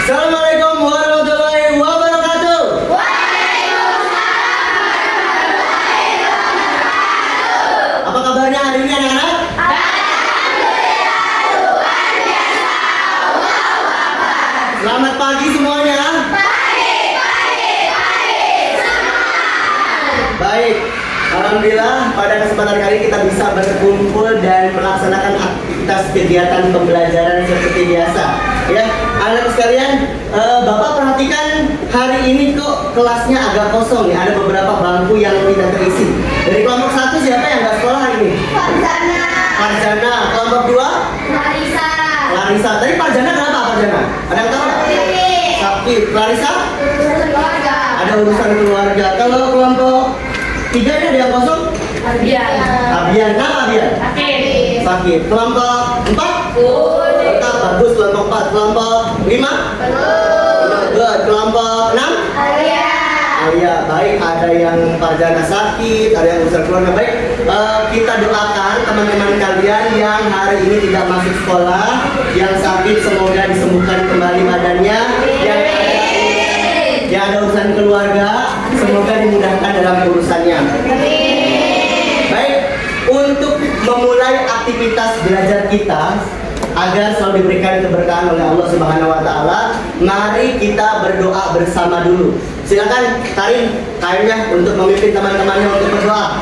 Assalamualaikum warahmatullahi wabarakatuh. Apa kabarnya hari ini anak-anak? Selamat pagi semuanya. Baik, alhamdulillah pada kesempatan kali ini kita bisa berkumpul dan melaksanakan aktivitas kegiatan pembelajaran seperti biasa. Ya, anak sekalian, Bapak perhatikan hari ini kok kelasnya agak kosong ya. Ada beberapa bangku yang tidak terisi. Dari kelompok 1 siapa yang nggak sekolah hari ini? Farjana. Farjana. Kelompok 2? Larissa. Larissa. Tadi Farjana kenapa Farjana? Ada yang tahu nggak? Sakit. Larissa? Keluarga. Ada urusan keluarga. Kalau kelompok 3 ini ada yang kosong? Abian. Abian. Kenapa Abian? Sakit. Sakit. Kelompok 4? Tetap bagus. Kelompok 4. Kelompok 5? Good. Kelompok 6? Alia. Baik, ada yang Farjana sakit, ada yang urusan keluarga. Baik, kita doakan teman-teman kalian yang hari ini tidak masuk sekolah, yang sakit semoga disembuhkan kembali badannya, yang ada urusan keluarga semoga dimudahkan dalam urusannya. Baik, untuk memulai aktivitas belajar kita agar selalu diberikan keberkahan oleh Allah Subhanahu wa taala, mari kita berdoa bersama dulu. Silakan Karin, kainnya untuk memimpin teman-temannya untuk berdoa.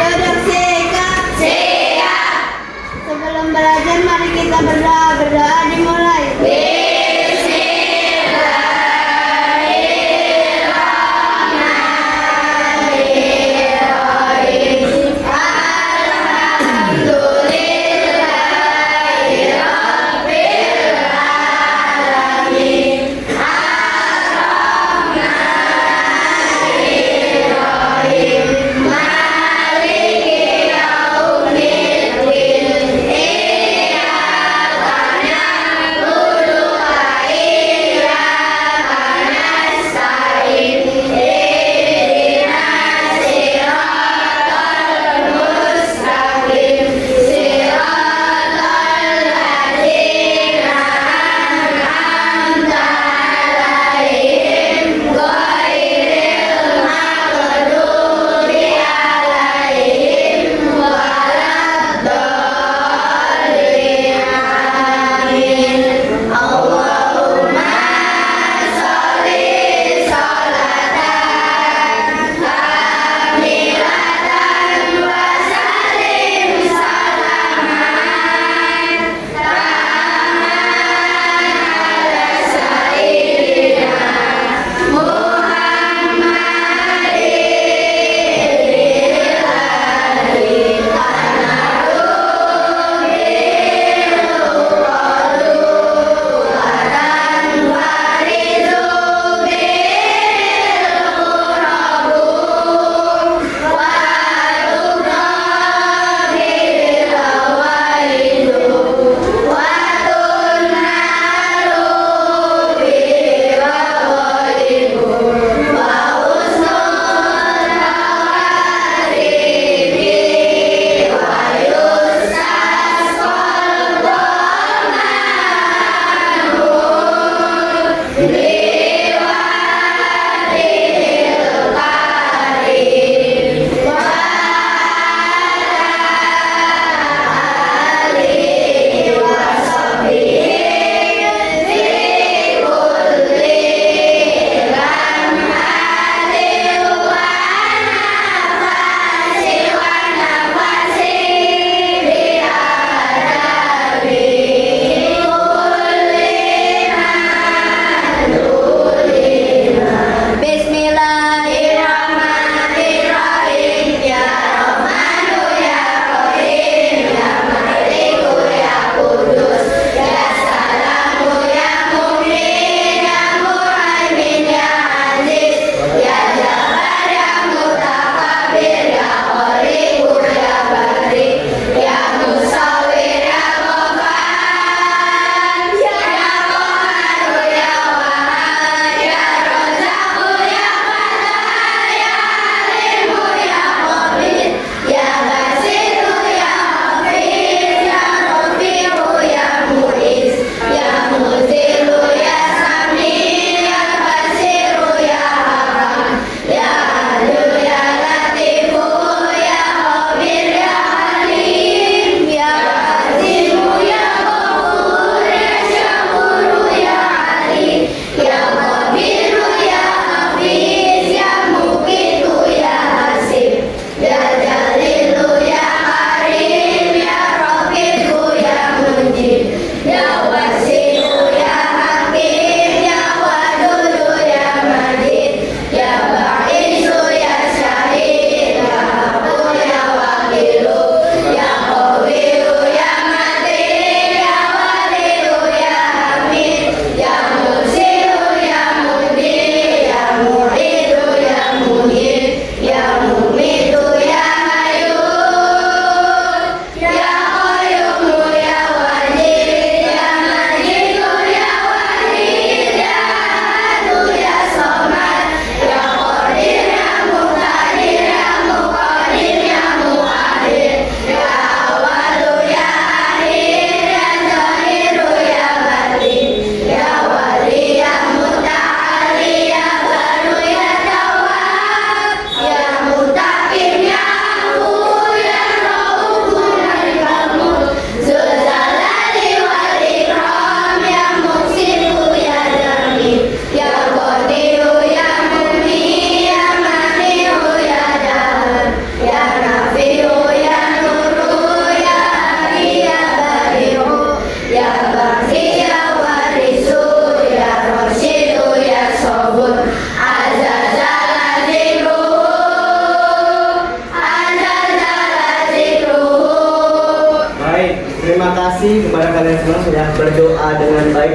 Duduk siap. Sebelum belajar mari kita berdoa. Berdoa dimulai.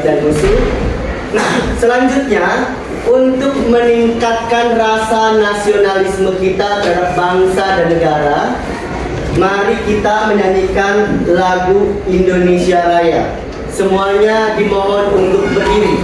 dan musuh. Nah, selanjutnya untuk meningkatkan rasa nasionalisme kita terhadap bangsa dan negara, mari kita menyanyikan lagu Indonesia Raya. Semuanya dimohon untuk berdiri.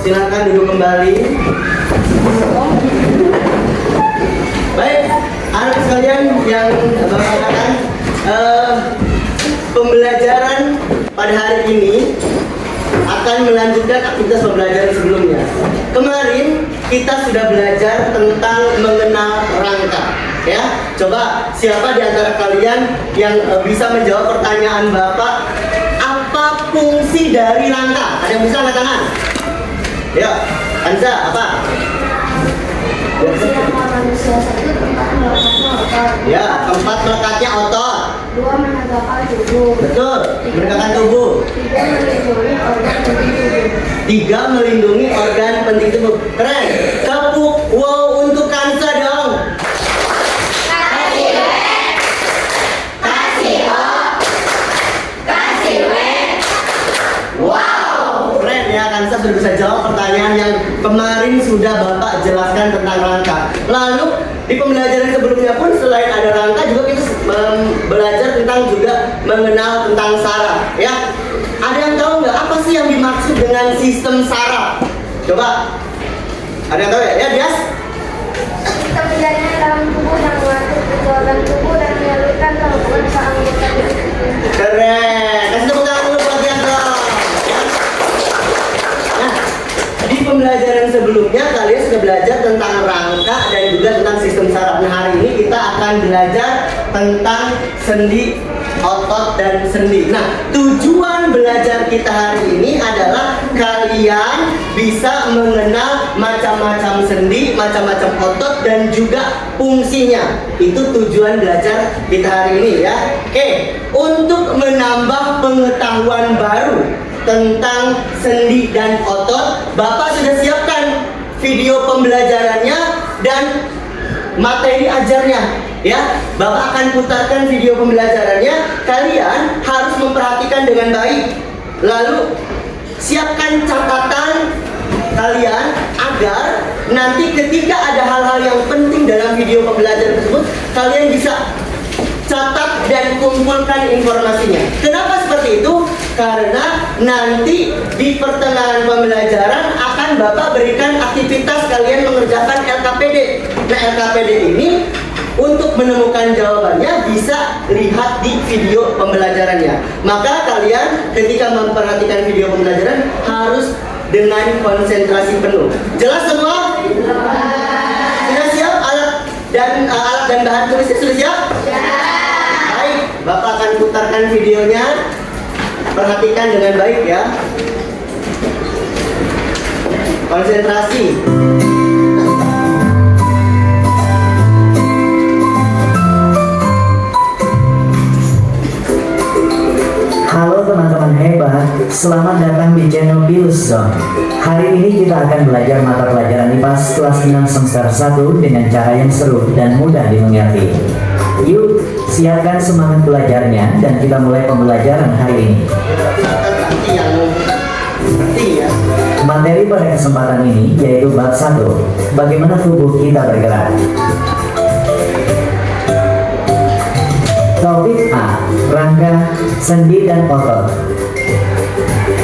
Silakan duduk kembali. Baik, anak sekalian yang mengatakan pembelajaran pada hari ini akan melanjutkan aktivitas pembelajaran sebelumnya. Kemarin kita sudah belajar tentang mengenal rangka. Ya, coba siapa di antara kalian yang bisa menjawab pertanyaan Bapak? Apa fungsi dari rangka? Ada yang bisa angkat tangan? Ya, Anza, apa? Manusia satu tempat melekatnya otot. Ya, tempat melekatnya otot. 2 menegakkan tubuh. Betul, menegakkan tubuh. 3 melindungi organ penting tubuh. 3 melindungi organ penting tubuh. Keren. Tepuk wow untuk Kansa dong. Kasih W. Kasih O. Kasih W. Wow, keren ya, Kansa sudah bisa jawab pertanyaan yang kemarin sudah Bapak jelaskan tentang rangka. Lalu di pembelajaran sebelumnya pun selain ada rangka juga kita belajar tentang juga mengenal tentang saraf. Ya, ada yang tahu nggak apa sih yang dimaksud dengan sistem saraf? Coba, ada yang tahu ya? Ya, Dias? Sistem jaringan dalam tubuh yang mengatur organ tubuh dan menyalurkan kehubungan ke anggota tubuh. Keren. Kasih tepuk tangan dulu buat Dias dong. Nah, di pembelajaran sebelumnya kalian sudah belajar tentang rangka dan juga tentang sistem saraf. Nah, hari ini kita akan belajar tentang sendi, otot, dan sendi. Nah, tujuan belajar kita hari ini adalah kalian bisa mengenal macam-macam sendi, macam-macam otot, dan juga fungsinya. Itu tujuan belajar kita hari ini ya. Oke, untuk menambah pengetahuan baru tentang sendi dan otot, Bapak sudah siapkan video pembelajarannya dan materi ajarnya ya. Bapak akan putarkan video pembelajarannya. Kalian harus memperhatikan dengan baik. Lalu siapkan catatan kalian agar nanti ketika ada hal-hal yang penting dalam video pembelajaran tersebut, kalian bisa catat dan kumpulkan informasinya. Kenapa seperti itu? Karena nanti di pertengahan pembelajaran akan Bapak berikan aktivitas kalian mengerjakan LKPD. Nah, LKPD ini untuk menemukan jawabannya bisa lihat di video pembelajarannya. Maka kalian ketika memperhatikan video pembelajaran harus dengan konsentrasi penuh. Jelas semua? Sudah siap alat Dan alat dan bahan tulisnya sudah siap? Baik, Bapak akan putarkan videonya. Perhatikan dengan baik ya. Konsentrasi. Halo teman-teman hebat, selamat datang di channel Pilus Zone. Hari ini kita akan belajar mata pelajaran IPA kelas 6 semester 1 dengan cara yang seru dan mudah dimengerti. Yuk, siapkan semangat belajarnya dan kita mulai pembelajaran hari ini. Nanti yang penting ya. Materi pada kesempatan ini yaitu bab 1, bagaimana tubuh kita bergerak. Topik A, rangka, sendi, dan otot.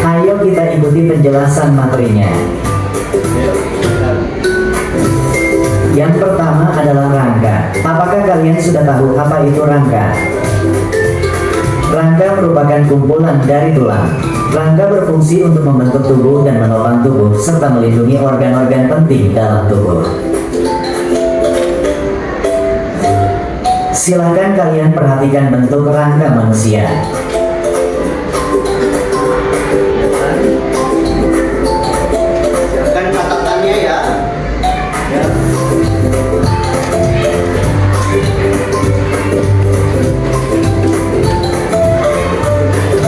Ayo kita ikuti penjelasan materinya. Yang pertama adalah rangka. Apakah kalian sudah tahu apa itu rangka? Rangka merupakan kumpulan dari tulang. Rangka berfungsi untuk membentuk tubuh dan menopang tubuh serta melindungi organ-organ penting dalam tubuh. Silakan kalian perhatikan bentuk rangka manusia. Siapkan catatannya ya.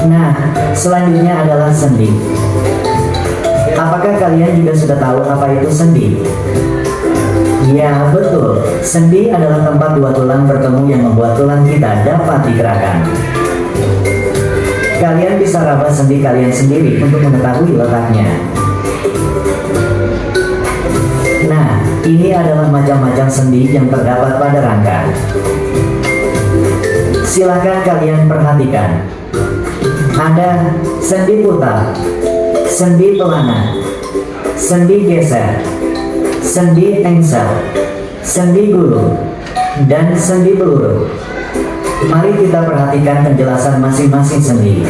Nah, selanjutnya adalah sendi. Apakah kalian juga sudah tahu apa itu sendi? Ya, betul. Sendi adalah tempat dua tulang bertemu yang membuat tulang kita dapat digerakkan. Kalian bisa raba sendi kalian sendiri untuk mengetahui letaknya. Nah, ini adalah macam-macam sendi yang terdapat pada rangka. Silakan kalian perhatikan. Ada sendi putar, sendi pelana, sendi geser, sendi engsel, sendi gulung, dan sendi peluru. Mari kita perhatikan penjelasan masing-masing sendi.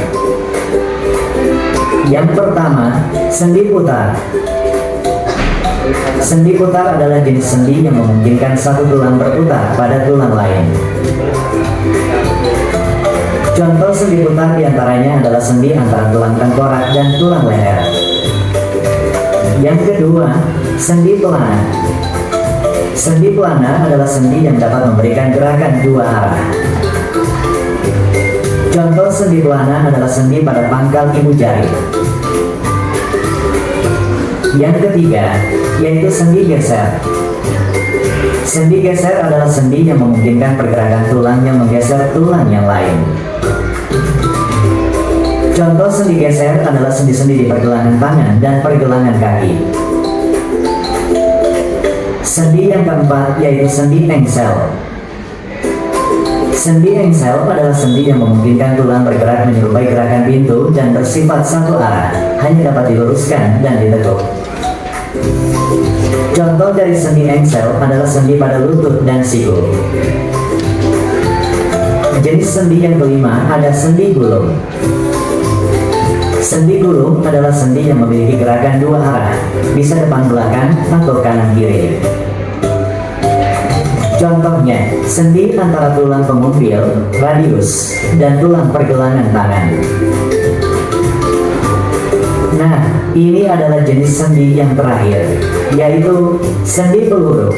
Yang pertama, sendi putar. Sendi putar adalah jenis sendi yang memungkinkan satu tulang berputar pada tulang lain. Contoh sendi putar diantaranya adalah sendi antara tulang tengkorak dan tulang leher. Yang kedua, sendi pelana. Sendi pelana adalah sendi yang dapat memberikan gerakan dua arah. Contoh sendi pelana adalah sendi pada pangkal ibu jari. Yang ketiga, yaitu sendi geser. Sendi geser adalah sendi yang memungkinkan pergerakan tulang yang menggeser tulang yang lain. Contoh sendi geser adalah sendi-sendi di pergelangan tangan dan pergelangan kaki. Sendi yang keempat yaitu sendi engsel. Sendi engsel adalah sendi yang memungkinkan tulang bergerak menyerupai gerakan pintu dan bersifat satu arah, hanya dapat diluruskan dan ditekuk. Contoh dari sendi engsel adalah sendi pada lutut dan siku. Jenis sendi yang kelima ada sendi gulung. Sendi gulung adalah sendi yang memiliki gerakan dua arah, bisa depan belakang atau kanan kiri. Contohnya, sendi antara tulang pengumpil, radius, dan tulang pergelangan tangan. Nah, ini adalah jenis sendi yang terakhir, yaitu sendi peluru.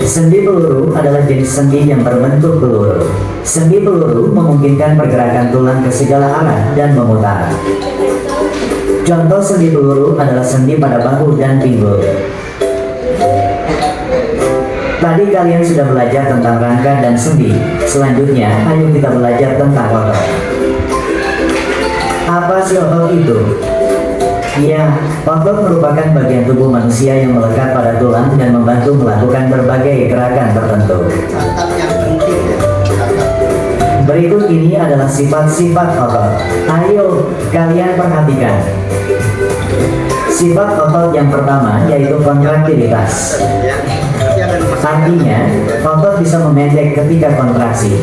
Sendi peluru adalah jenis sendi yang berbentuk peluru. Sendi peluru memungkinkan pergerakan tulang ke segala arah dan memutar. Contoh sendi peluru adalah sendi pada bahu dan pinggul. Tadi kalian sudah belajar tentang rangka dan sendi. Selanjutnya, ayo kita belajar tentang otot. Apa sih otot itu? Ya, otot merupakan bagian tubuh manusia yang melekat pada tulang dan membantu melakukan berbagai gerakan tertentu. Catat yang penting ya. Catat. Berikut ini adalah sifat-sifat otot. Ayo, kalian perhatikan. Sifat otot yang pertama yaitu kontraktilitas. Ya. Artinya, otot bisa memendek ketika kontraksi.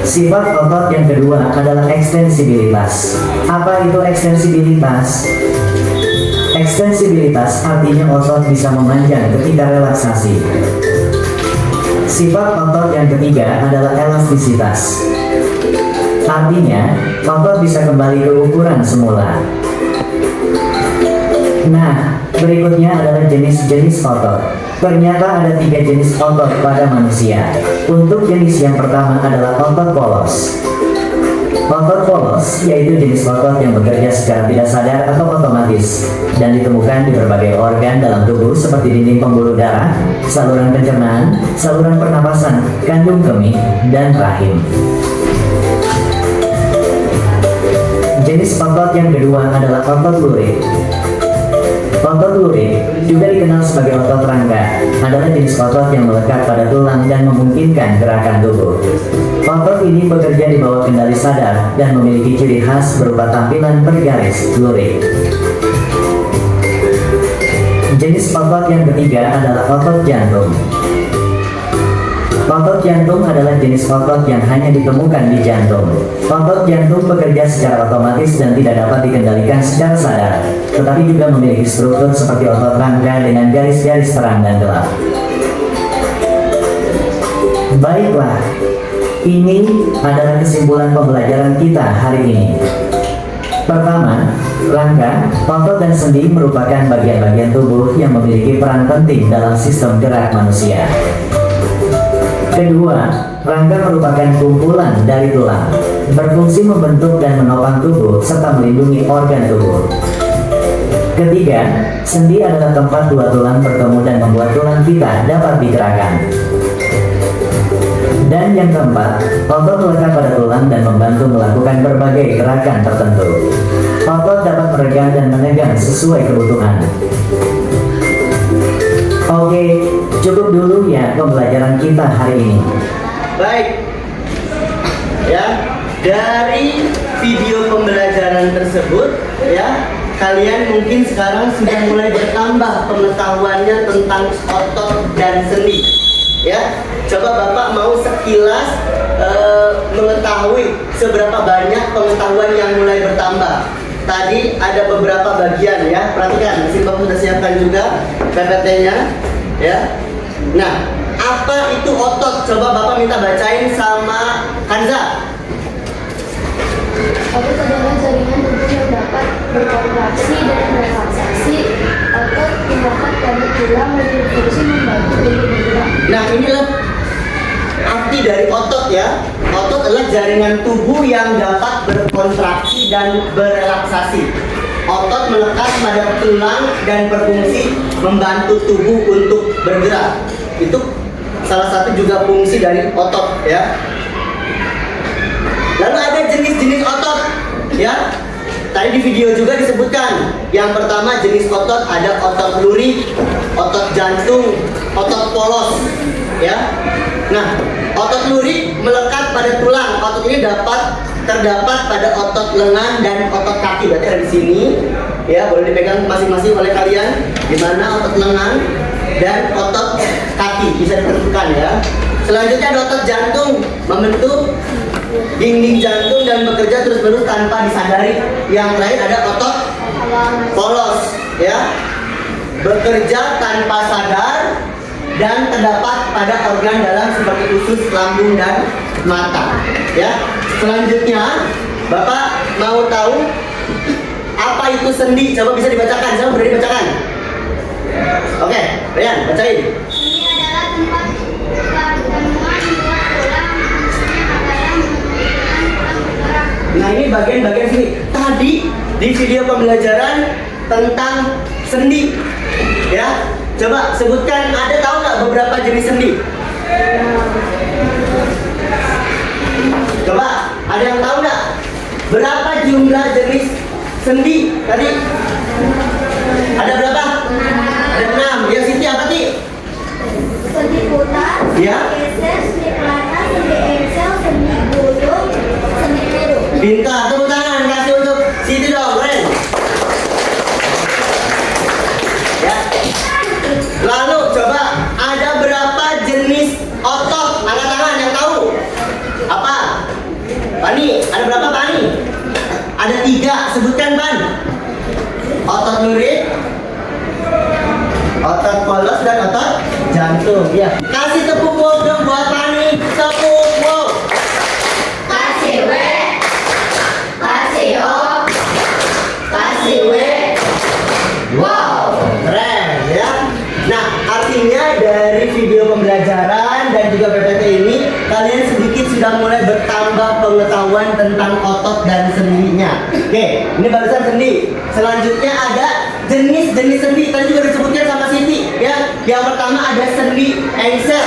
Sifat otot yang kedua adalah ekstensibilitas. Apa itu ekstensibilitas? Ekstensibilitas artinya otot bisa memanjang ketika relaksasi. Sifat otot yang ketiga adalah elastisitas. Artinya, otot bisa kembali ke ukuran semula. Nah, berikutnya adalah jenis-jenis otot. Ternyata ada 3 jenis otot pada manusia. Untuk jenis yang pertama adalah otot polos. Otot polos yaitu jenis otot yang bekerja secara tidak sadar atau otomatis dan ditemukan di berbagai organ dalam tubuh seperti dinding pembuluh darah, saluran pencernaan, saluran pernapasan, kandung kemih, dan rahim. Jenis otot yang kedua adalah otot lurik. Otot lurik, juga dikenal sebagai otot rangka, adalah jenis otot yang melekat pada tulang dan memungkinkan gerakan tubuh. Otot ini bekerja di bawah kendali sadar dan memiliki ciri khas berupa tampilan bergaris lurik. Jenis otot yang ketiga adalah otot jantung. Otot jantung adalah jenis otot yang hanya ditemukan di jantung. Otot jantung bekerja secara otomatis dan tidak dapat dikendalikan secara sadar, tetapi juga memiliki struktur seperti otot rangka dengan garis-garis terang dan gelap. Baiklah, ini adalah kesimpulan pembelajaran kita hari ini. Pertama, rangka, otot dan sendi merupakan bagian-bagian tubuh yang memiliki peran penting dalam sistem gerak manusia. Kedua, rangka merupakan kumpulan dari tulang, berfungsi membentuk dan menopang tubuh serta melindungi organ tubuh. Ketiga, sendi adalah tempat dua tulang bertemu dan membuat tulang kita dapat digerakkan. Dan yang keempat, otot melekat pada tulang dan membantu melakukan berbagai gerakan tertentu. Otot dapat meregang dan menegang sesuai kebutuhan. Oke, cukup dulu ya pembelajaran kita hari ini. Baik. Ya, dari video pembelajaran tersebut ya, kalian mungkin sekarang sudah mulai bertambah pengetahuannya tentang otot dan sendi. Ya, coba Bapak mau sekilas mengetahui seberapa banyak pengetahuan yang mulai bertambah. Tadi ada beberapa bagian ya, perhatikan. Di sini Bapak sudah siapkan juga PPT-nya, ya. Nah, apa itu otot? Coba Bapak minta bacain sama Kanza. Otot adalah jaringan tubuh yang dapat berkontraksi dan berrelaksasi. Otot terdapat pada tulang dan berfungsi membantu tubuh bergerak. Nah, inilah arti dari otot ya. Otot adalah jaringan tubuh yang dapat berkontraksi dan berrelaksasi. Otot melekat pada tulang dan berfungsi membantu tubuh untuk bergerak. Itu salah satu juga fungsi dari otot ya. Lalu ada jenis-jenis otot ya. Tadi di video juga disebutkan. Yang pertama jenis otot ada otot lurik, otot jantung, otot polos ya. Nah, otot lurik melekat pada tulang. Otot ini terdapat pada otot lengan dan otot kaki. Berarti ada di sini ya, boleh dipegang masing-masing oleh kalian. Di mana otot lengan dan otot kaki bisa ditentukan ya. Selanjutnya ada otot jantung, membentuk dinding jantung dan bekerja terus-menerus tanpa disadari. Yang lain ada otot polos ya, bekerja tanpa sadar dan terdapat pada organ dalam seperti usus, lambung, dan mata ya. Selanjutnya Bapak mau tahu apa itu sendi? Coba bisa dibacakan, saya boleh dibacakan. Oke, Rian, bacain. Ini adalah tempat pertemuan dua tulang, khususnya ada yang memungkinkan tulang bergerak. Nah, ini bagian-bagian sini. Tadi di video pembelajaran tentang sendi ya. Coba sebutkan, ada tahu nggak beberapa jenis sendi? Coba, ada yang tahu nggak berapa jumlah jenis sendi tadi? Ada berapa? Ada 6. Ya, Siti apa Ti? Sendi putar, Ya. geser, sendi pelata, sendi engsel, sendi gulung, sendi peluru. Pintar, tepuk tangan kasih untuk Siti dong, keren. Ya. Lalu coba, ada berapa jenis otot? Angkat tangan yang tahu. Apa? Pani, ada berapa Pani? Ada 3, sebutkan Pan. Otot lurik, otot polos, dan otot jantung. Ya. Kasih tepuk tangan dong buat kalian sedikit sudah mulai bertambah pengetahuan tentang otot dan sendinya. Oke, ini barusan sendi. Selanjutnya ada jenis-jenis sendi. Tadi juga disebutkan sama Siti, ya. Yang pertama ada sendi engsel,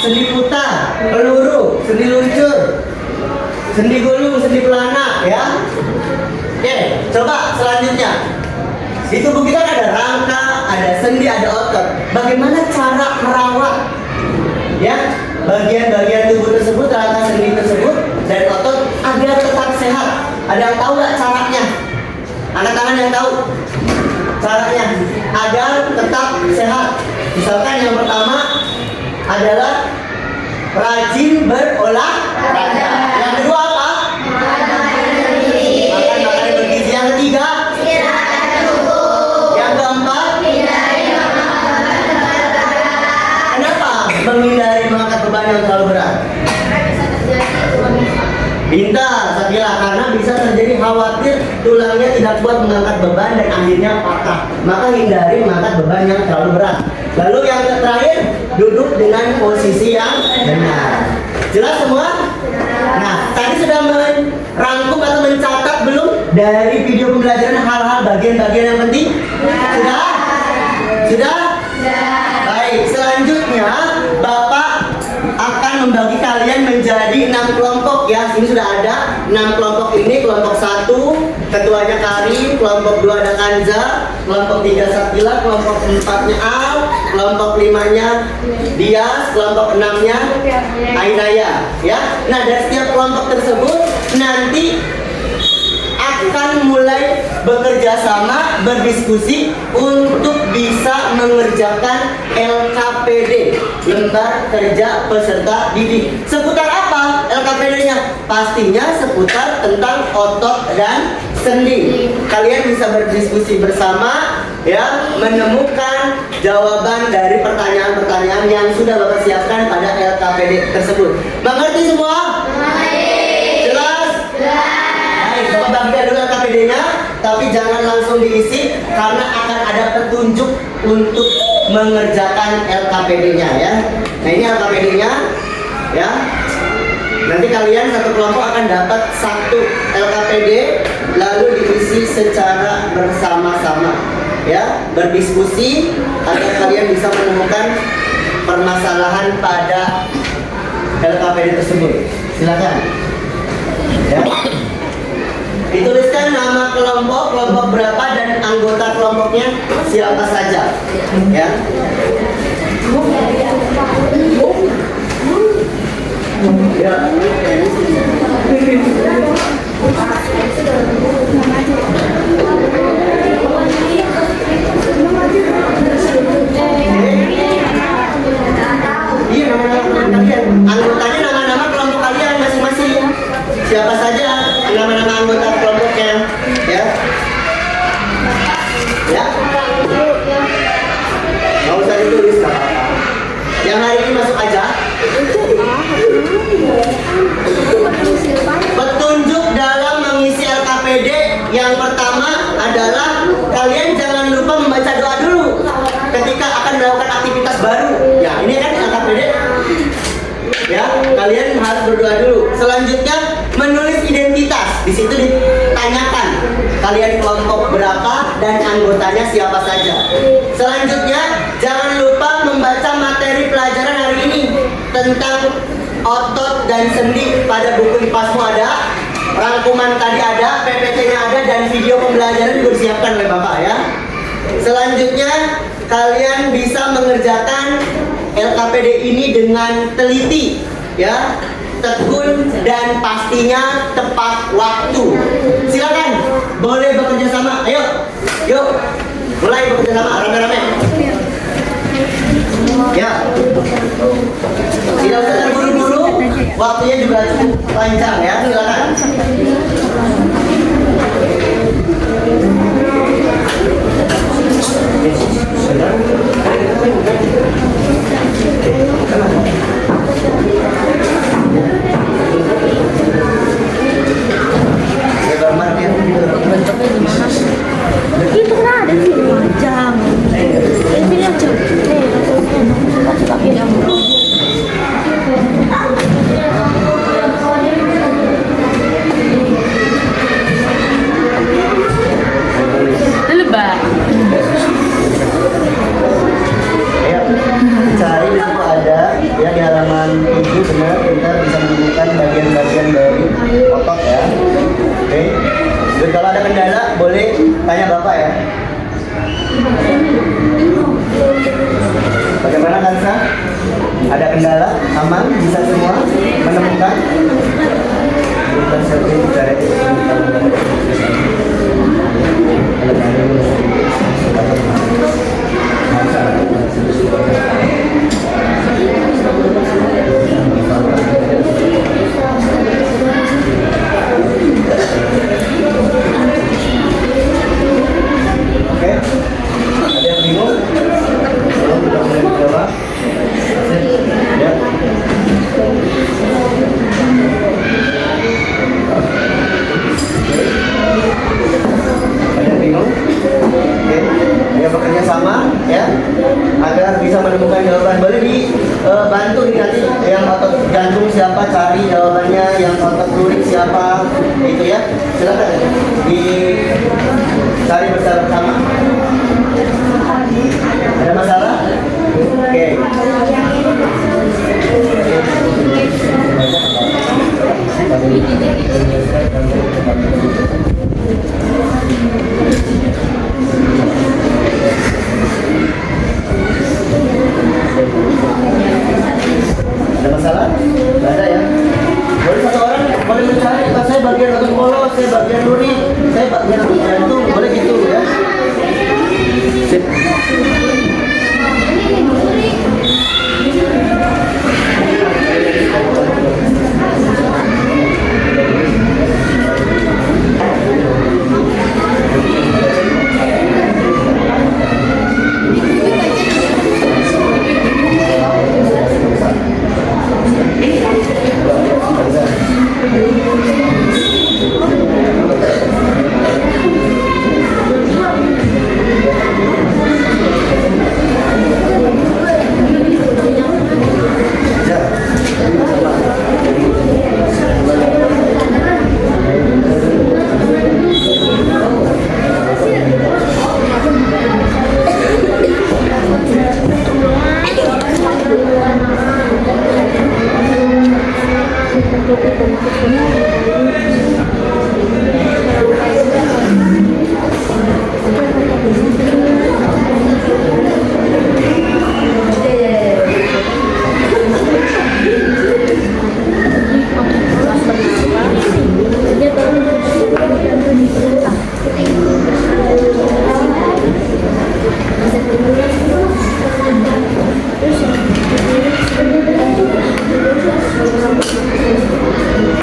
sendi putar, peluru, sendi luncur, sendi gulung, sendi pelana, ya. Oke, coba selanjutnya. Di tubuh kita ada rangka, ada sendi, ada otot. Bagaimana cara merawat, ya, bagian-bagian tubuh tersebut, rangka, sendi tersebut, dan otot agar tetap sehat? Ada yang tahu nggak caranya? Angkat tangan yang tahu caranya agar tetap sehat. Misalkan yang pertama adalah rajin berolahraga. Yang kedua apa? Makan makanan bergizi. Yang ketiga? Yang keempat? Kenapa menghindari mengangkat beban yang terlalu berat? Pintar, Sakila, karena bisa terjadi khawatir tulangnya tidak kuat mengangkat beban dan akhirnya patah. Maka hindari mengangkat beban yang terlalu berat. Lalu yang terakhir, duduk dengan posisi yang benar. Jelas semua? Nah, tadi sudah merangkum atau mencatat belum dari video pembelajaran hal-hal bagian-bagian yang penting? Sudah? Sudah? Baik, selanjutnya Bapak akan membagi kalian menjadi 6 kelompok, ya. Sini sudah ada 6 kelompok ini. Kelompok 1 ketuanya Karim, kelompok 2 ada Kanza, kelompok 3 Sakila, kelompok 4-nya Al, kelompok 5-nya Dias, kelompok 6-nya Ainaya, ya. Nah, dari setiap kelompok tersebut nanti akan mulai bekerja sama, berdiskusi untuk bisa mengerjakan LKPD, lembar kerja peserta didik. Seputar apa LKPD-nya? Pastinya seputar tentang otot dan sendi. Kalian bisa berdiskusi bersama, ya, menemukan jawaban dari pertanyaan-pertanyaan yang sudah Bapak siapkan pada LKPD tersebut. Mengerti semua? Jelas? Bapak bagikan dulu LKPD-nya, tapi jangan langsung diisi karena akan ada petunjuk untuk mengerjakan LKPD-nya, ya. Nah, ini LKPD-nya, ya. Nanti kalian satu kelompok akan dapat 1 LKPD lalu diisi secara bersama-sama, ya, berdiskusi agar kalian bisa menemukan permasalahan pada LKPD tersebut. Silakan, ya. Dituliskan nama kelompok, kelompok berapa, dan anggota kelompoknya siapa saja, ya. Ya. Iya, nama-nama kalian. Anggotanya nama-nama kelompok kalian masing-masing. Siapa saja nama-nama anggota kelompoknya, ya. Ya. Nggak usah ditulis, nggak apa-apa. Yang hari ini masuk aja. Petunjuk dalam mengisi LKPD yang pertama adalah kalian jangan lupa membaca doa dulu ketika akan melakukan aktivitas baru. Ya, ini kan LKPD. Ya, kalian harus berdoa dulu. Selanjutnya menulis identitas. Di situ ditanyakan kalian kelompok berapa dan anggotanya siapa saja. Selanjutnya jangan lupa membaca materi pelajaran hari ini tentang otot dan sendi. Pada buku IPASmu ada, rangkuman tadi ada, PPT-nya ada, dan video pembelajaran juga disiapkan oleh Bapak, ya. Selanjutnya kalian bisa mengerjakan LKPD ini dengan teliti, ya, tekun, dan pastinya tepat waktu. Silakan, boleh bekerja sama. Ayo, yuk, mulai bekerja sama rame-rame. Ya, tidak usah terburu-buru, waktunya juga cukup panjang, ya. Silakan. Itu kan ada di jam. Ini aja. Nih, kasih pakai yang benar, pintar, bisa menemukan bagian-bagian dari otot ya. Oke. Jadi kalau ada kendala boleh tanya bapak ya. Bagaimana Kansa? Ada kendala? Aman? Bisa semua menemukan? Bukan saja cara Oke, ada yang bingung? Belum, sudah mulai dijawab. Ya. Ada yang bingung? Oke, ya bekerja sama ya, agar bisa menemukan jawaban. Boleh dibantu nih nanti yang otot jantung siapa cari jawabannya, yang otot lurik siapa, itu ya. Silakan dicari bersama-sama. Ada masalah? Oke. Ada masalah? Nggak ada ya? Boleh satu orang boleh mencari, "Pak, saya bagian otot polos, saya bagian lurik, saya bagian otot jantung," boleh gitu ya? Sip.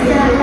Ya.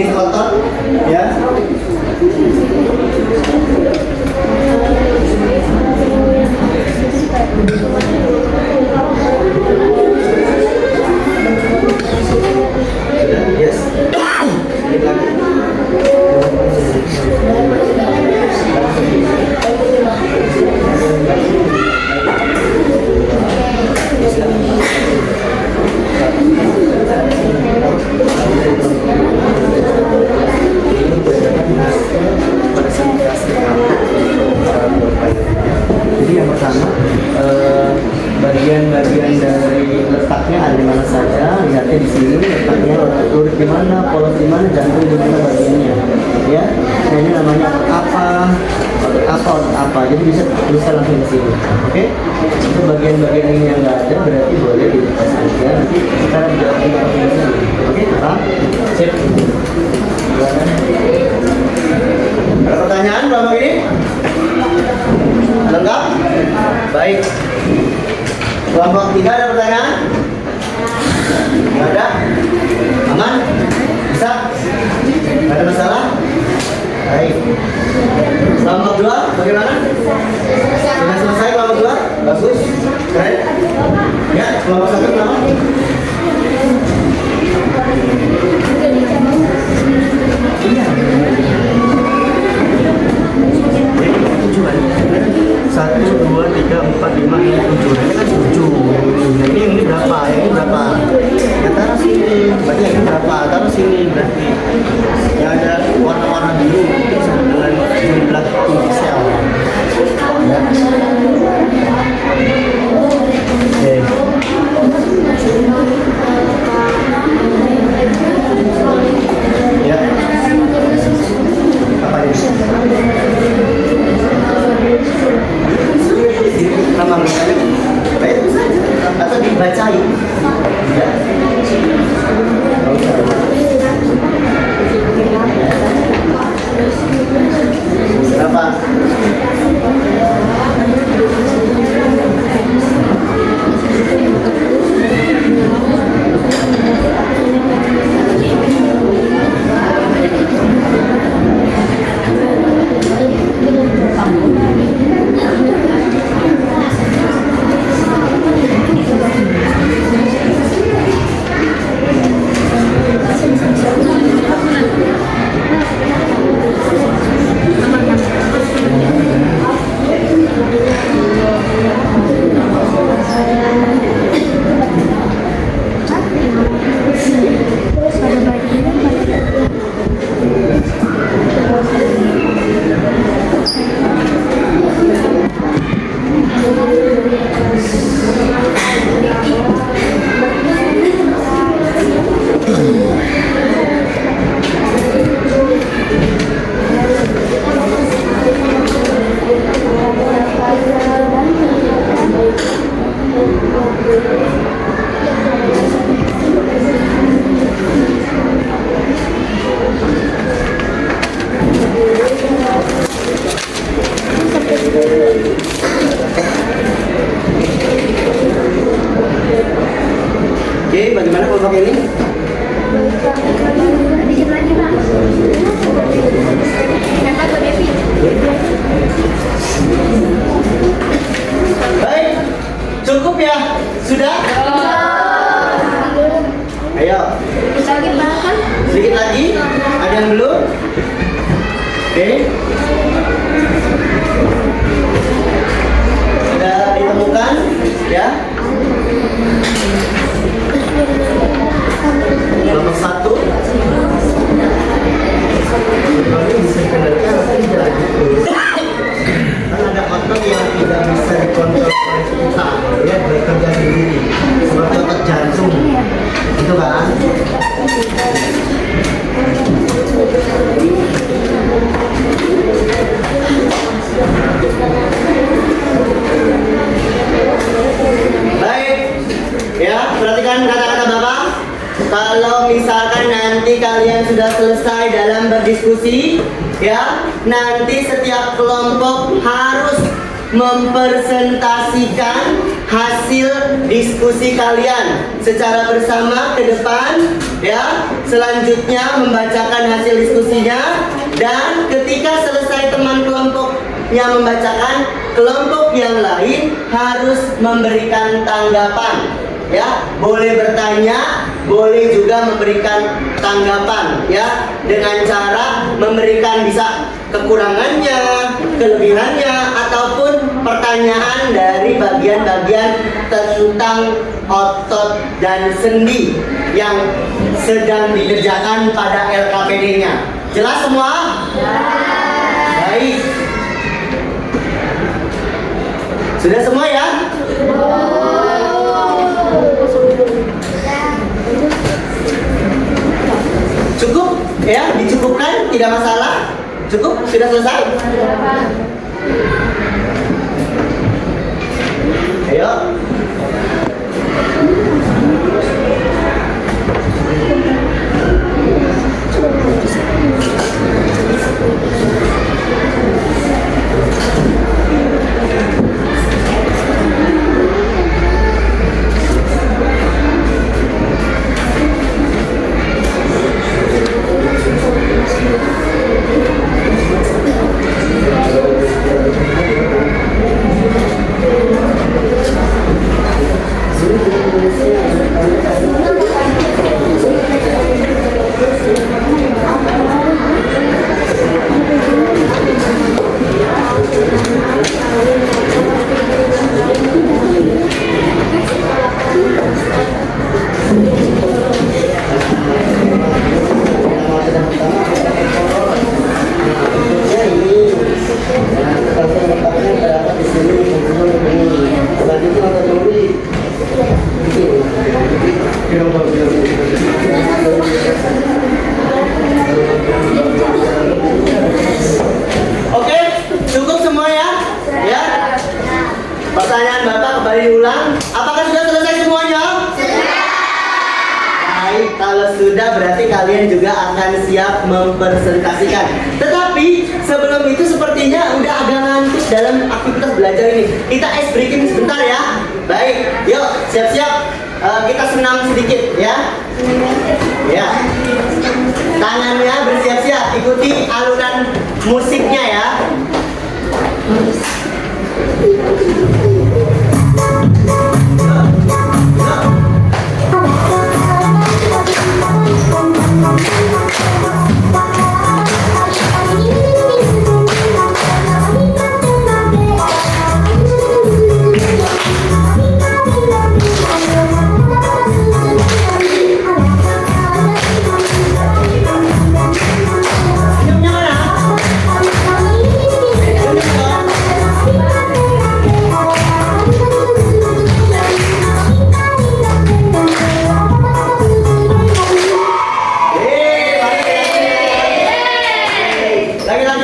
piring kotor, ya. Yes. Jadi yang pertama bagian-bagian dari letaknya ada di mana saja, lihatnya di sini letaknya, urut di mana, polos di mana, jantung di mana bagiannya, ya. Nah ini namanya otot apa, jadi bisa langsung di sini, oke? Untuk bagian-bagian ini yang nggak ada berarti boleh dilepas aja, nanti kita bisa pakai ini, oke? Paham? Sip. Ada pertanyaan kelompok ini? Lengkap? Baik. Kelompok 3 ada pertanyaan? Nggak ada? Aman? Bisa? Nggak ada masalah? Baik. Kelompok 2 bagaimana? Sudah selesai kelompok 2? Bagus? Keren? Ya, kelompok 1 kenapa? Iya. 1, 2, 3, 4, 5, 6, 7. Ini kan 7. Nah, ini berapa? Ini berapa? Ya taruh sini. Berarti yang ini berapa? Taruh sini berarti. Yang ada warna-warna biru itu disebut dengan jumlah inti sel. Ya. Oke. Ya. Apa ini? Nama anggotanya baik atau dibacain ya. Berapa? Oke, bagaimana kelompok ini? Dikit lagi, Pak. Hebat, Pak Devi. Baik, cukup ya? Sudah? Ayo, Sedikit bahkan. sedikit lagi. Ada yang belum? Oke. Sudah ditemukan, ya? Kelompok 1. Kan ada otot yang tidak bisa dikontrol oleh kita, ya, bekerja sendiri, seperti otot jantung, gitu kan? Baik, ya, perhatikan kata-kata Bapak. Kalau misalkan nanti kalian sudah selesai dalam berdiskusi, ya, nanti setiap kelompok harus mempresentasikan hasil diskusi kalian secara bersama ke depan ya. Selanjutnya membacakan hasil diskusinya, dan ketika selesai teman kelompoknya membacakan, kelompok yang lain harus memberikan tanggapan ya. Boleh bertanya, boleh juga memberikan tanggapan ya, dengan cara memberikan bisa kekurangannya, kelebihannya, ataupun pertanyaan dari bagian-bagian tentang otot dan sendi yang sedang dikerjakan pada LKPD-nya. Jelas semua? Baik. Sudah semua ya? Cukup ya, dicukupkan, tidak masalah. Cukup, sudah selesai. Ayo. Oke, cukup semua ya? Ya. Pertanyaan Bapak kembali diulang. Apakah sudah selesai semuanya? Baik, kalau sudah berarti kalian juga akan siap mempresentasikan. Tetapi sebelum itu sepertinya udah agak ngantuk dalam aktivitas belajar ini. Kita ice breaking sebentar ya. Baik, yuk siap-siap. Kita senam sedikit ya. Ya. Tangannya bersiap-siap, ikuti alunan musiknya ya.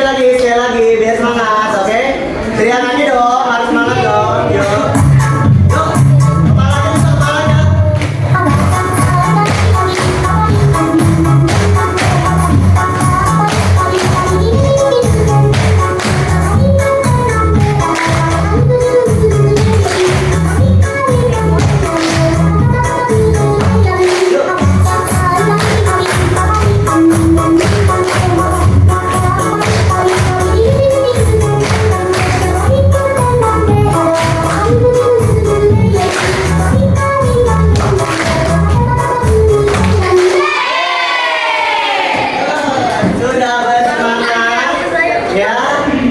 Lagi, sekali lagi, biar semangat, oke? Teriakannya dong, harus semangat dong, yuk. Yuk, kepalanya, kepalanya. Sudah bersemangat ya,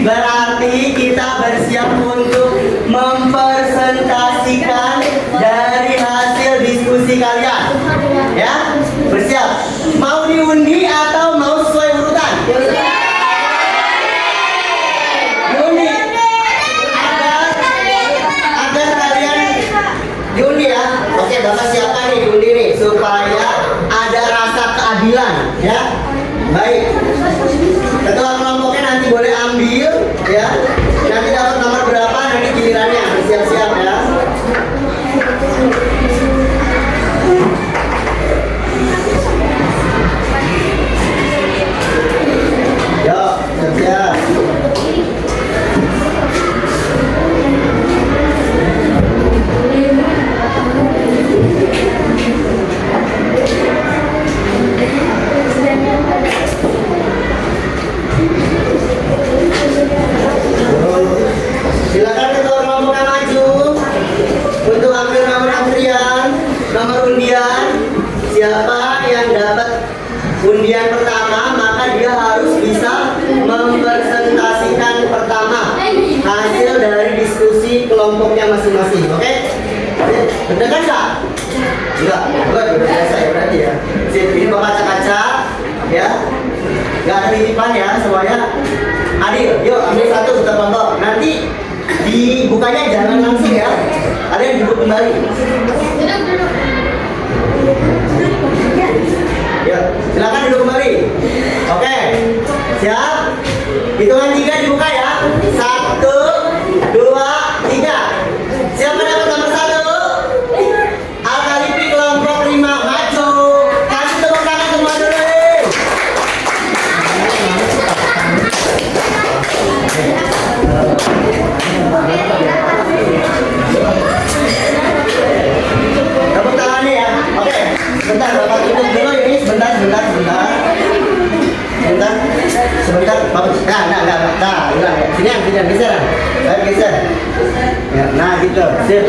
berarti kita bersiap untuk mempresentasikan dari hasil diskusi kalian ya. Bersiap, mau diundi atau mau sesuai urutan? Diundi agar kalian diundi ya. Oke, Bapak siapkan nih diundi nih supaya ada rasa keadilan ya. Baik, ketua kelompoknya nanti boleh ambil ya. Nanti dapat nomor berapa nanti gilirannya, bersiap-siap ya. Yuk, siap-siap. kelompoknya masing-masing, oke? Bener nggak? Enggak, udah biasa ya berarti ya. Sip, ini kaca-kaca, ya. Nggak ada titipan ya semuanya. Adil, yuk ambil satu putar kelompok. Nanti dibukanya jangan langsung ya. Ada yang duduk kembali. Ya, silakan duduk kembali. Oke, siap. Hitungan 3 dibuka ya. 1, 2, 3. Siapa dapat nomor 1? Al-Khalifi kelompok 5 maju. Kasih tepuk tangan semua dulu. Tepuk tangannya ya. Oke, sebentar Bapak tutup dulu ini sebentar. Sebentar, Bapak. Nah, hilang ya. Sini geser. Ayo geser. Ya, nah gitu. Sip.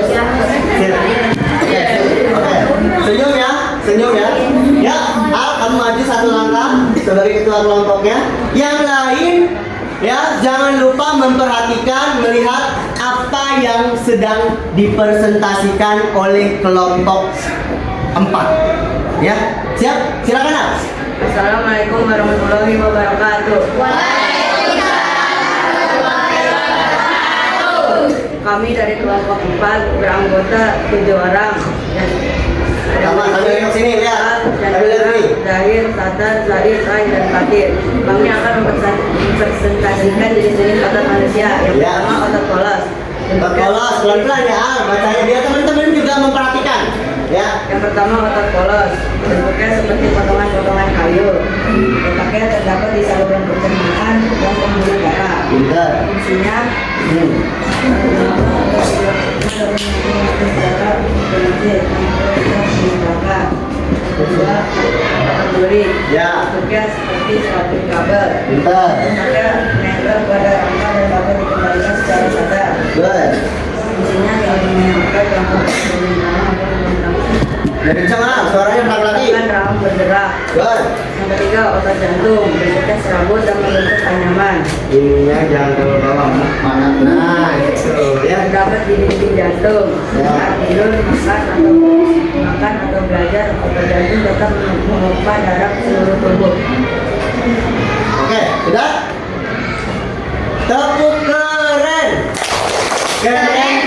Oke. Senyum ya. Ya, Al, kamu maju satu langkah sebagai ketua kelompoknya. Yang lain ya, jangan lupa memperhatikan, melihat apa yang sedang dipresentasikan oleh kelompok 4. Ya, siap? Silakan Al. Assalamualaikum warahmatullahi wabarakatuh. Kami dari kelompok 4 beranggotta 7 orang. Sama yang sini lihat. Kami lihat ini. Zahir, Satar, Zarif, Rai, dan Fatir. Kami akan mempresentasikan jenis-jenis otot manusia. Yang Ya. pertama otot polos. Otot polos, pelan-pelan ya Al. Bacanya biar teman-teman juga memperhatikan. Ya. Yang pertama otot polos. Bentuknya seperti potongan-potongan kayu. Letaknya terdapat di saluran pencernaan dan pembuluh darah. Pintar. Fungsinya kedua, duri. Ya. Bentuknya seperti serabut kabel. Pintar. Bentuknya menempel pada rangka dan dapat dikembalikan secara sadar. Good. Fungsinya saling menyangkut rangka pemerintahan atau pemerintahan. Jadi kencang Al, suaranya pelan lagi. Bahkan rahang bergerak. Good. Yang ketiga, otot jantung. Bentuknya serabut dan membentuk anyaman. Ininya jangan ke bawah mana. Nah, gitu ya. Terdapat di dinding jantung. Ya. Saat tidur, makan atau belajar, otot jantung tetap memompa darah ke seluruh tubuh. Oke, sudah? Tepuk keren. Keren.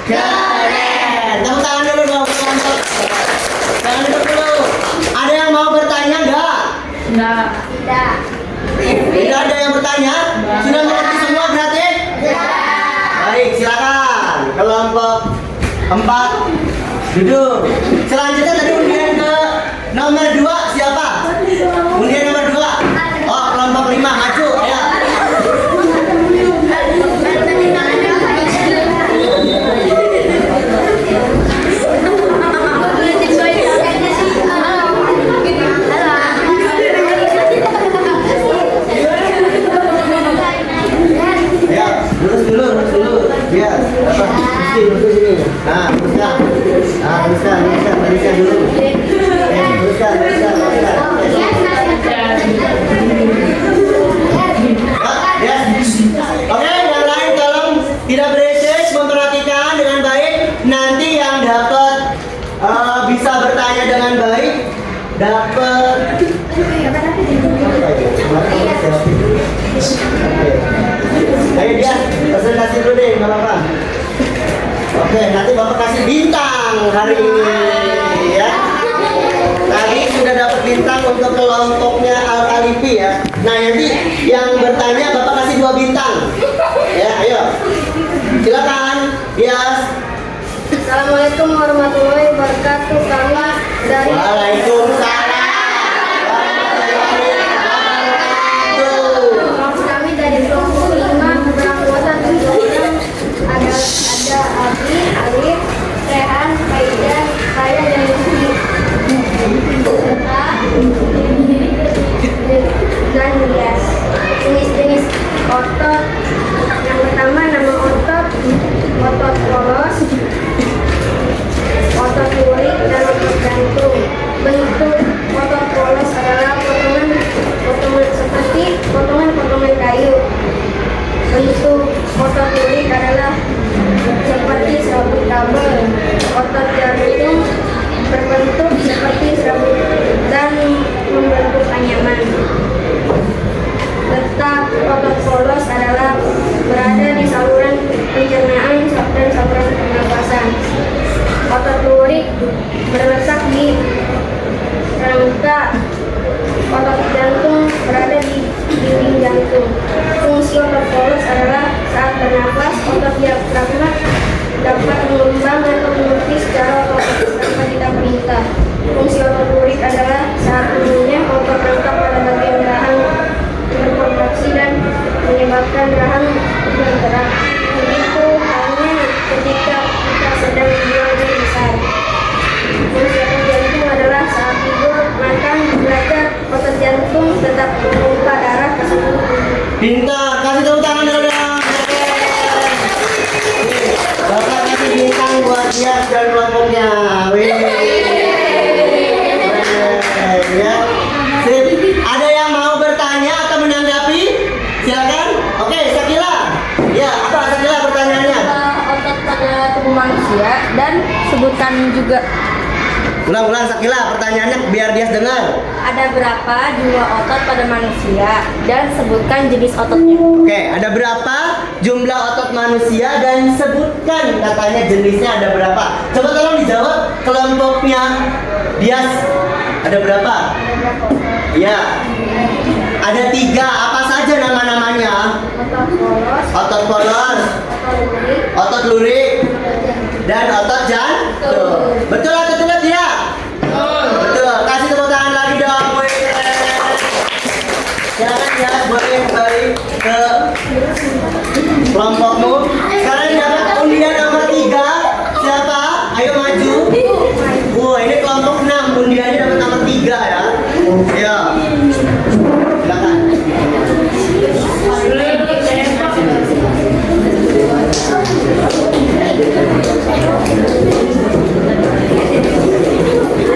Tepuk tangan dulu dong, kelompok. Tangan dulu. Ada yang mau bertanya nggak? Tidak ada yang bertanya? Sudah mengerti semua berarti? Baik, silakan. Kelompok 4 duduk. Selanjutnya tadi undian ke nomor 2 siapa? Undian nomor 2. Oh, kelompok 5 maju ya. Ya, lurus dulu. Biar dapat sini. Nah, teruskan dulu. Teruskan. Ya. Oke, yang lain tolong tidak bereses, memperhatikan dengan baik. Nanti yang dapat bisa bertanya dengan baik, dapat. Ayo dia presentasi dulu deh, nggak apa-apa. Oke, nanti Bapak kasih bintang hari ini ya. Tadi sudah dapat bintang untuk kelompoknya Al-Khalifi ya. Nah, nanti yang bertanya Bapak kasih 2 bintang. Ya, ayo. Silakan. Yes. Assalamualaikum warahmatullahi wabarakatuh. Kami dari Waalaikumsalam. Kami dari kelompok 5 beranggotta 7 orang. Ada Abi, Alif, Rehan, Faidan, saya dan Lutfi. Dan Nias. Jenis-jenis otot. Yang pertama nama otot polos, otot lurik dan otot jantung. Bentuk otot jantung berbentuk seperti serabut dan membentuk anyaman. Letak otot polos adalah berada di saluran pencernaan dan saluran pernapasan. Otot lurik berletak di rangka otot jantung berada di dinding jantung. Fungsi otot polos adalah saat bernafas, otot diafragma dapat mengembang atau menepis secara otomatis tanpa kita perintah. Fungsi otot lurik adalah saat umumnya otot rangka pada bagian rahang berkontraksi dan menyebabkan rahang bergerak. Begitu halnya ketika kita sedang berjuang yang besar. Fungsi otot jantung adalah saat tidur, makan, belajar, otot jantung tetap memompa darah ke seluruh tubuh. Pintar, kasih tepuk tangan dulu dong. Bapak kasih bintang buat dia dan kelompoknya. Wih. Ya. Sip. Ada yang mau bertanya atau menanggapi? Silakan. Oke, Sakila. Ya, apa Sakila pertanyaannya? Otot pada tubuh manusia dan sebutkan juga Ulang-ulang Sakila pertanyaannya biar dia dengar. ada berapa jumlah otot pada manusia dan sebutkan jenis ototnya. Oke, ada berapa jumlah otot manusia dan sebutkan katanya jenisnya ada berapa. Coba tolong dijawab kelompoknya Dias. Ada berapa? Ya. Ada 3. Apa saja nama-namanya? Otot polos, Otot polos, otot lurik, otot lurik, dan otot jantung. Betul atau tidak dia? Betul. Kasih tepuk tangan lagi dong. Wih. Silakan ya, boleh kembali ke kelompokmu. Sekarang yang dapat undian nomor 3 siapa? Ayo maju. Wah, ini kelompok 6. Undiannya dapat nomor 3 ya. Ya. Silakan.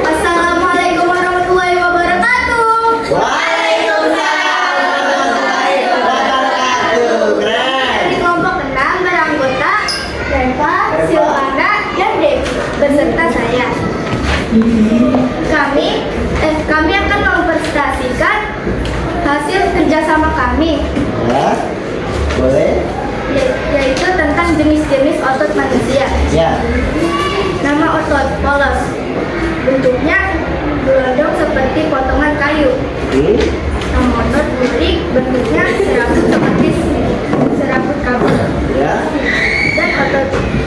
Assalamualaikum warahmatullahi wabarakatuh. Waalaikumsalam warahmatullahi wabarakatuh. Keren. Di kelompok 6 beranggota Deva, Silvana, dan Devi beserta saya. Kami akan mempresentasikan hasil kerjasama kami, Ya. Boleh? yaitu tentang jenis-jenis otot manusia. Ya. Nama otot polos, bentuknya gelondong seperti potongan kayu. Nama otot lurik, bentuknya serabut seperti serabut kabel. Ya.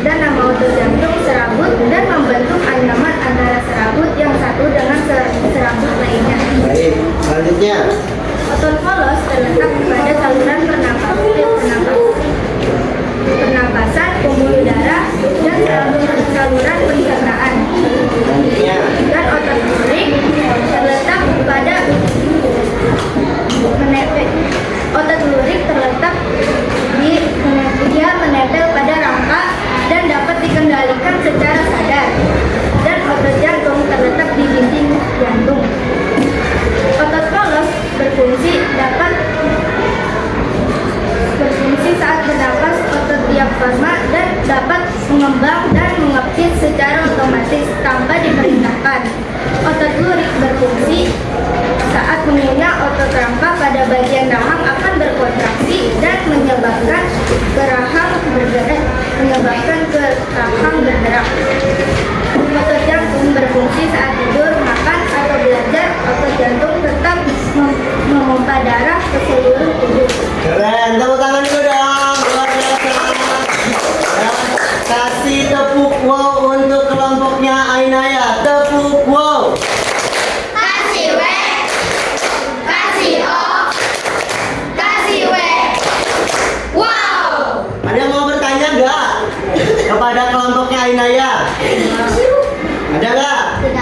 Dan nama otot jantung serabut dan membentuk anyaman antara serabut yang satu dengan serabut lainnya. Baik. Selanjutnya. Otot polos terletak pada saluran pernapasan, pembuluh darah, dan saluran pencernaan. Selanjutnya. Dan otot lurik terletak pada dia menempel pada rangka dan dapat dikendalikan secara sadar. Dan otot jantung terletak di dinding jantung. Otot polos berfungsi saat bernapas. Otot diafragma dan dapat mengembang dan mengepit secara otomatis tanpa diperintahkan. Otot lurik berfungsi saat mengunyah. Otot rangka pada bagian rahang akan berkontraksi dan menyebabkan rahang bergerak. Otot jantung berfungsi saat tidur, makan, atau belajar. Otot jantung tetap memompa darah ke seluruh tubuh. Keren. Tepuk tangan dulu dong. Luar biasa. Ya. Kasih tepuk wow untuk kelompoknya Ainaya. Tepuk wow. Kasih W, kasih O, kasih W. Wow! Ada yang mau bertanya nggak kepada kelompoknya Ainaya? Ada nggak?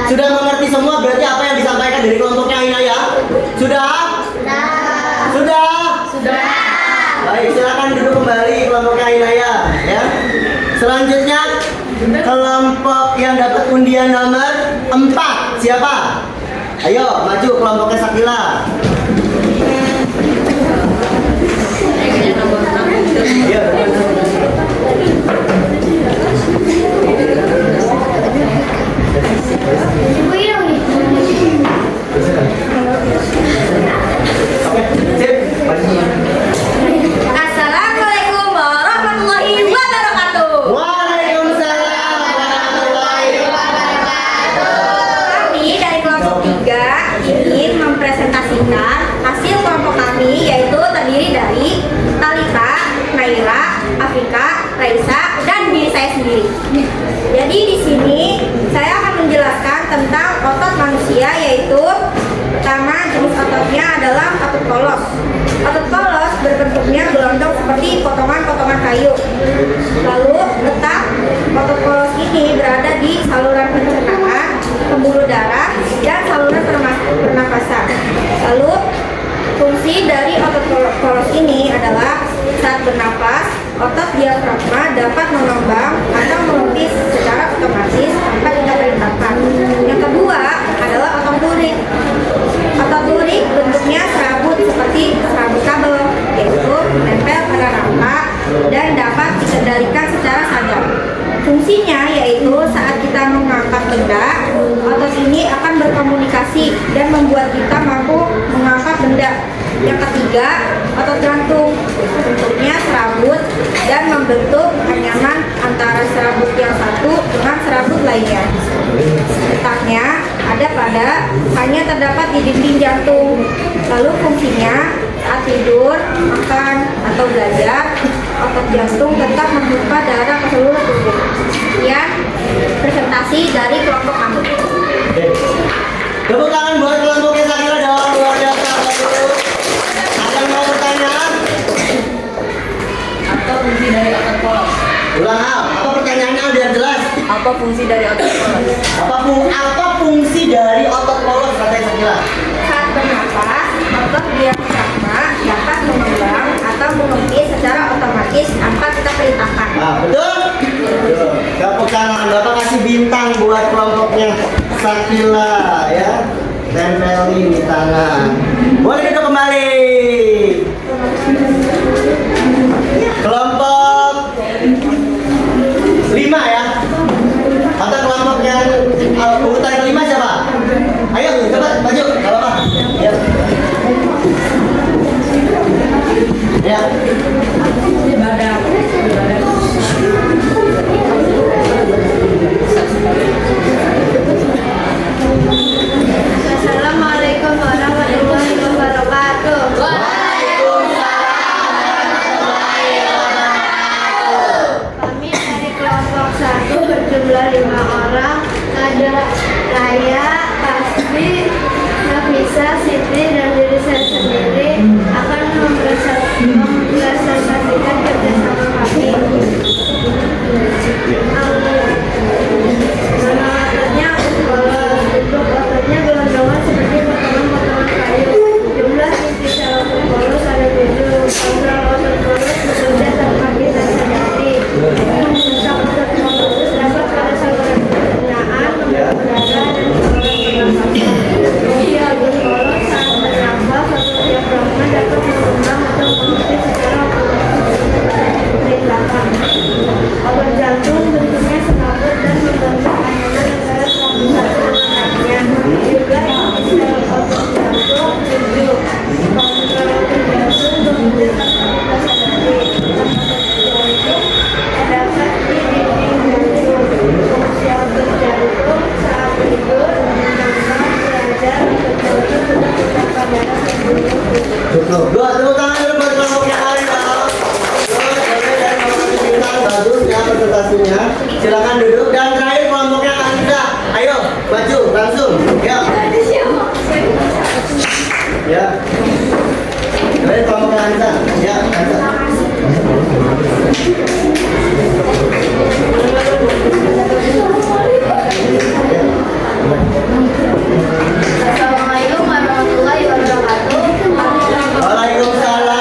Sudah mengerti semua berarti apa yang disampaikan dari kelompoknya Ainaya? Sudah? Sudah? Baik, silakan duduk kembali kelompoknya Ainaya ya. Selanjutnya kelompok yang dapat undian nomor 4 siapa? Ayo maju kelompoknya Sakila. Ayo. ingin mempresentasikan hasil kelompok kami, yaitu terdiri dari Talita, Naira, Afrika, Raisa, dan diri saya sendiri. Jadi di sini saya akan menjelaskan tentang otot manusia, yaitu pertama jenis ototnya adalah otot polos. Otot polos berbentuknya gelondong seperti potongan-potongan kayu. Lalu letak otot polos ini berada di saluran pencernaan, pembuluh darah, dan saluran pernapasan. Lalu fungsi dari otot polos ini adalah saat bernapas, otot diafragma dapat mengembang atau melukis secara otomatis tanpa kita perintahkan. Yang kedua adalah otot lurik. Otot lurik bentuknya serabut seperti serabut kabel, yaitu menempel pada rangka dan dapat dikendalikan secara sadar. Fungsinya yaitu saat kita mengangkat benda, otot ini akan berkomunikasi dan membuat kita mampu mengangkat benda. Yang ketiga, otot jantung. Bentuknya serabut dan membentuk anyaman antara serabut yang satu dengan serabut lainnya. Letaknya ada pada hanya terdapat di dinding jantung. Lalu fungsinya saat tidur, makan, atau belajar, otot jantung tetap memompa darah ke seluruh tubuh. Sekian presentasi dari kelompok kami. Tepuk tangan buat kelompoknya Sakila dong, luar biasa. Ada yang mau pertanyaan? Apa fungsi dari otot polos? Ulang apa pertanyaannya biar jelas? Apa fungsi dari otot polos? Apa fungsi dari otot polos katanya Sakila? Saat bernapas, otot diafragma dapat mengembang atau melukis secara otomatis tanpa kita perintahkan. Nah, betul? Betul. Tepuk tangan, Bapak kasih bintang buat kelompoknya Sakila ya. Tempelin di tangan. Boleh duduk kembali. Kelompok 5 ya. Atau kelompok yang urutan kelima siapa? Ayo, cepat maju, gak apa-apa. Ya. Ya. Assalamualaikum warahmatullahi wabarakatuh. Kami dari kelompok 1 berjumlah 5 orang. Ada Raya, Pasmi, Nafisa, Siti, dan diri saya sendiri akan mempresentasikan kerjasama kami. Nama ototnya polos, bentuk ototnya gelondongan seperti potongan-potongan kayu. Jumlah inti sel otot polos ada 7. Kontrol otot polos bekerja tanpa kita sadari. Letak otot polos terdapat pada saluran pencernaan, pembuluh darah, dan saluran pernapasan. Fungsi otot polos saat bernafas, otot diafragma dapat mengembang atau melukis secara otomatis perintahkan. Otot jantung bentuknya serabut dan membentuk anyaman antara serabut satu dengan lainnya. Juga inti sel otot jantung 7. Kontrol otot jantung bekerja tanpa kita sadari. Otot jantung terdapat di dinding jantung. Fungsi otot jantung saat tidur, menambah, belajar, otot jantung tetap mendapat darah ke seluruh tubuh. Cukup. Tepuk tangan dulu buat kelompoknya kali dong. Bagus ya presentasinya. Silakan duduk dan terakhir kelompoknya Anissa. Ayo maju langsung. Ya. Ya. Terakhir kelompoknya Anissa. Ya. Anissa. Assalamualaikum warahmatullahi wabarakatuh. Waalaikumsalam.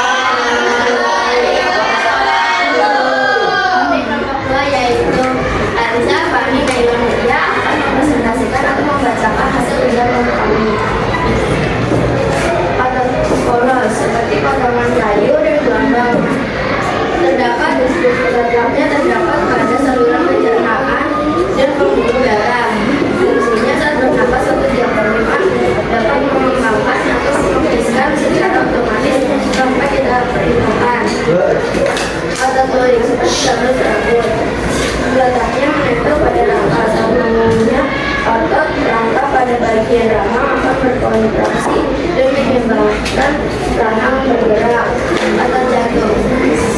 Kami kelompok 2 yaitu Arisa, Fani, Naila, Mulia akan mempresentasikan atau membacakan hasil ujian kelompok kami. Otot polos seperti potongan kayu dan gelombang. Terdapat di sekitarnya terdapat pada saluran pencernaan dan pembuluh darah. Fungsinya saat bernapas otot diafragma dapat mengembangkan atau melukiskan secara otomatis tanpa kita perintahkan. Otot lurik seperti saluran serabut. Letaknya menempel pada rangka. Saat namanya otot rangka pada bagian bagian rahang akan berkontraksi dan menyebabkan rahang bergerak atau jatuh,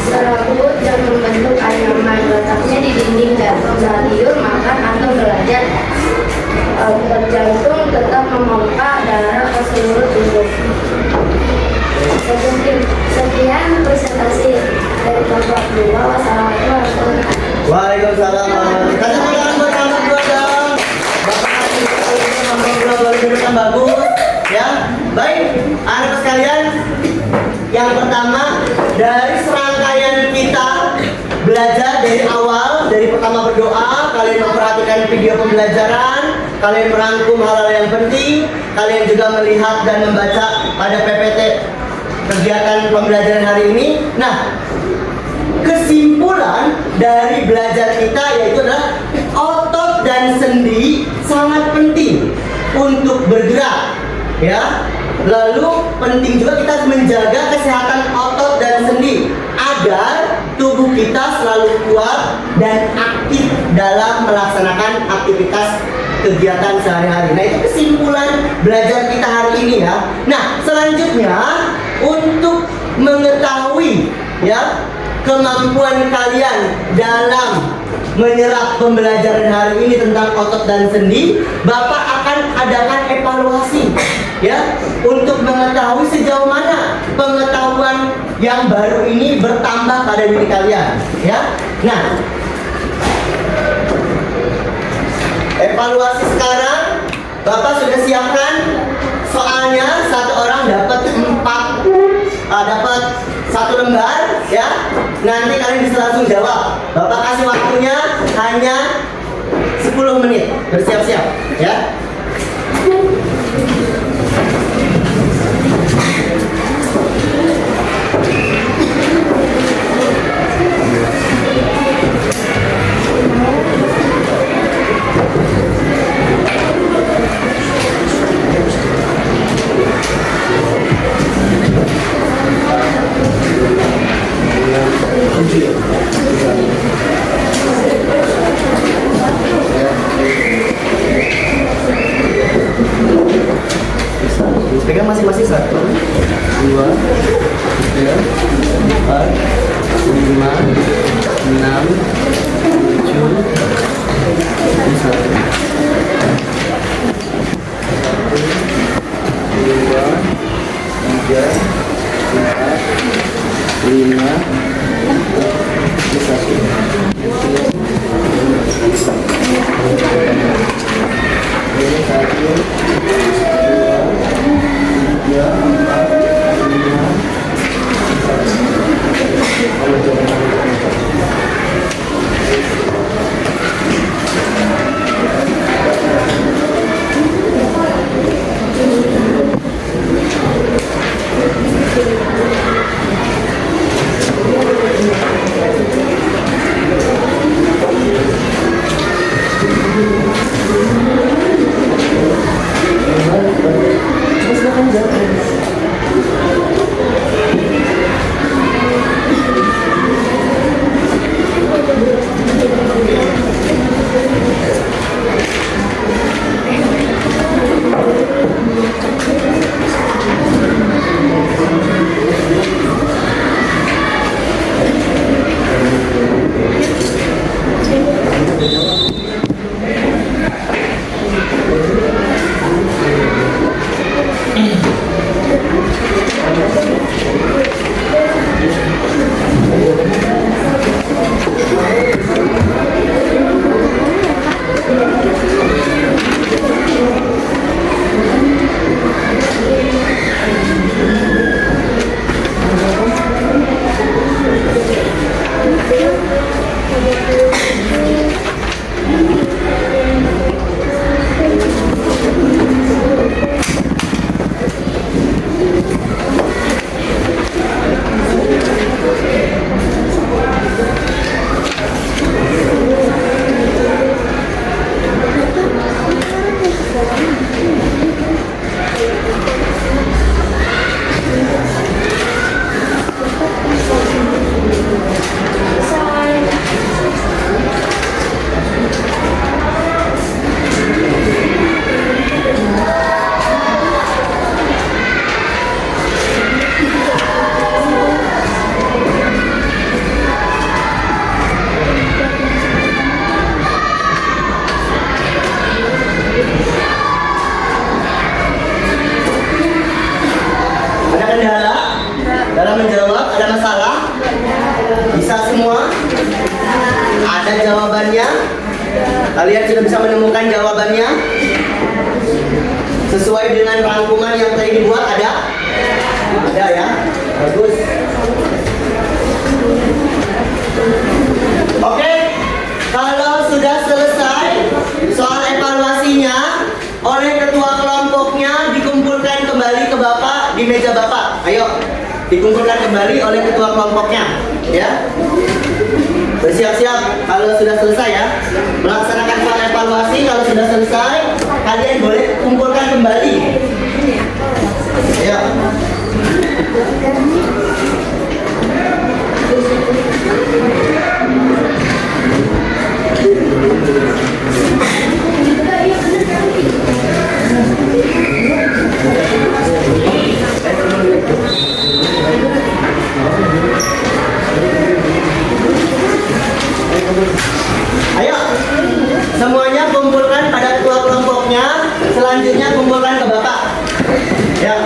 serabut dan membentuk anyaman. Letaknya di dinding jantung saat tidur, makan atau belajar. Otot jantung tetap memompa darah ke seluruh tubuh. Sekian presentasi dari Bapak Dua. Wassalamualaikum warahmatullahi wabarakatuh. Waalaikumsalam. Tanda tangan buat Bapak Dua dong. Bapak kasih Bapak Dua baru yang bagus. Ya, baik. Anak sekalian, yang pertama dari serangkaian kita belajar dari awal, dari pertama berdoa, kalian memperhatikan video pembelajaran, kalian merangkum hal-hal yang penting, kalian juga melihat dan membaca pada PPT kegiatan pembelajaran hari ini. Nah, kesimpulan dari belajar kita yaitu adalah otot dan sendi sangat penting untuk bergerak, ya. Lalu penting juga kita menjaga kesehatan otot dan sendi agar tubuh kita selalu kuat dan aktif dalam melaksanakan aktivitas kegiatan sehari-hari. Nah, itu kesimpulan belajar kita hari ini, ya. Nah, selanjutnya untuk mengetahui, ya, kemampuan kalian dalam menyerap pembelajaran hari ini tentang otot dan sendi, Bapak akan adakan evaluasi, ya, untuk mengetahui sejauh mana pengetahuan yang baru ini bertambah pada diri kalian, ya. Nah, evaluasi sekarang Bapak sudah siapkan soalnya, satu orang dapat 1 lembar, ya. Nanti kalian bisa langsung jawab. Bapak kasih waktunya hanya 10 menit. Bersiap-siap, ya. Pegang masing-masing 1, 2, 3, 4, 5, 6, 7, Dalam menjawab ada masalah? Bisa semua? Ada jawabannya? Kalian sudah bisa menemukan jawabannya? Sesuai dengan rangkuman yang tadi dibuat ada? Ada ya? Bagus. Oke, kalau sudah selesai soal evaluasinya oleh ketua kelompoknya dikumpulkan kembali ke Bapak di meja Bapak. Ayo, dikumpulkan kembali oleh ketua kelompoknya, ya. Bersiap-siap kalau sudah selesai ya melaksanakan soal evaluasi. Kalau sudah selesai, kalian boleh kumpulkan kembali. Ya. Ayo, semuanya kumpulkan pada ketua kelompoknya. Selanjutnya kumpulkan ke Bapak. Ya.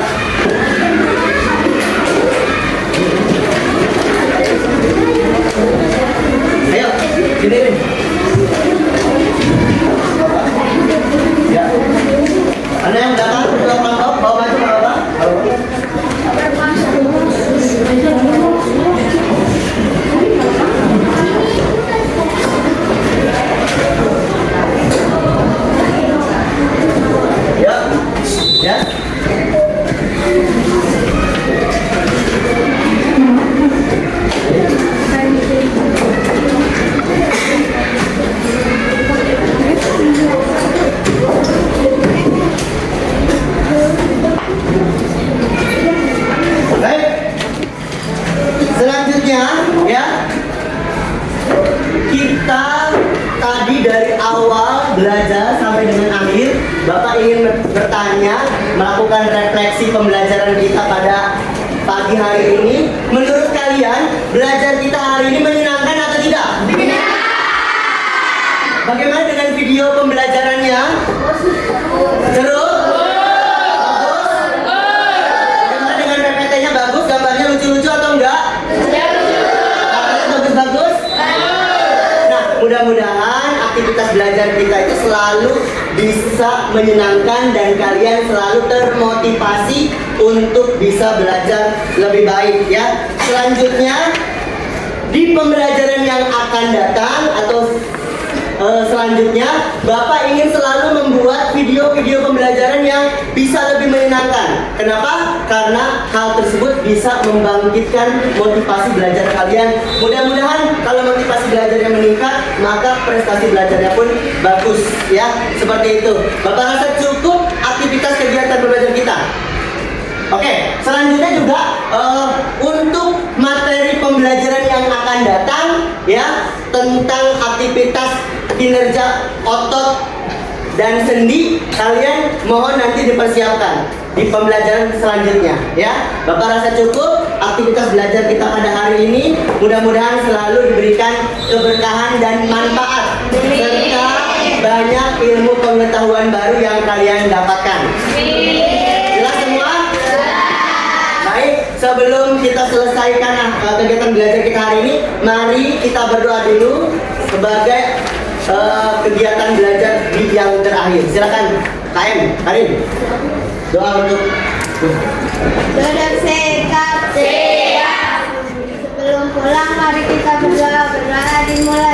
Ayo, gini. Ya. Ada yang datang ketua kelompok, bawa maju ke Bapak. Ya, ya. Baik. Selanjutnya, ya. Kita tadi dari awal belajar sampai dengan akhir, Bapak ingin bertanya, melakukan refleksi pembelajaran kita pada pagi hari ini. Menurut kalian, belajar kita hari ini menyenangkan atau tidak? Bagaimana dengan video pembelajarannya? Seru? Bagus? Bagaimana dengan PPT-nya bagus? Gambarnya lucu-lucu atau enggak? Gambarnya bagus-bagus? Nah, mudah-mudahan aktivitas belajar kita itu selalu bisa menyenangkan dan kalian selalu termotivasi untuk bisa belajar lebih baik ya. Selanjutnya di pembelajaran yang akan datang atau selanjutnya Bapak ingin selalu membuat video-video pembelajaran yang bisa lebih menyenangkan. Kenapa? Karena hal tersebut bisa membangkitkan motivasi belajar kalian. Mudah-mudahan kalau motivasi belajarnya meningkat, maka prestasi belajarnya pun bagus ya. Seperti itu. Bapak rasa cukup aktivitas kegiatan belajar kita. Oke, selanjutnya juga untuk materi pembelajaran yang akan datang ya, tentang aktivitas kinerja otot dan sendi, kalian mohon nanti dipersiapkan di pembelajaran selanjutnya ya. Bapak rasa cukup aktivitas belajar kita pada hari ini. Mudah-mudahan selalu diberikan keberkahan dan manfaat serta banyak ilmu pengetahuan baru yang kalian dapatkan. Jelas semua? Baik, sebelum kita selesaikan kegiatan belajar kita hari ini, mari kita berdoa dulu sebagai kegiatan belajar di yang terakhir. Silakan KM, Karin. Doa untuk Duduk sikap siap. Sebelum pulang mari kita berdoa dimulai.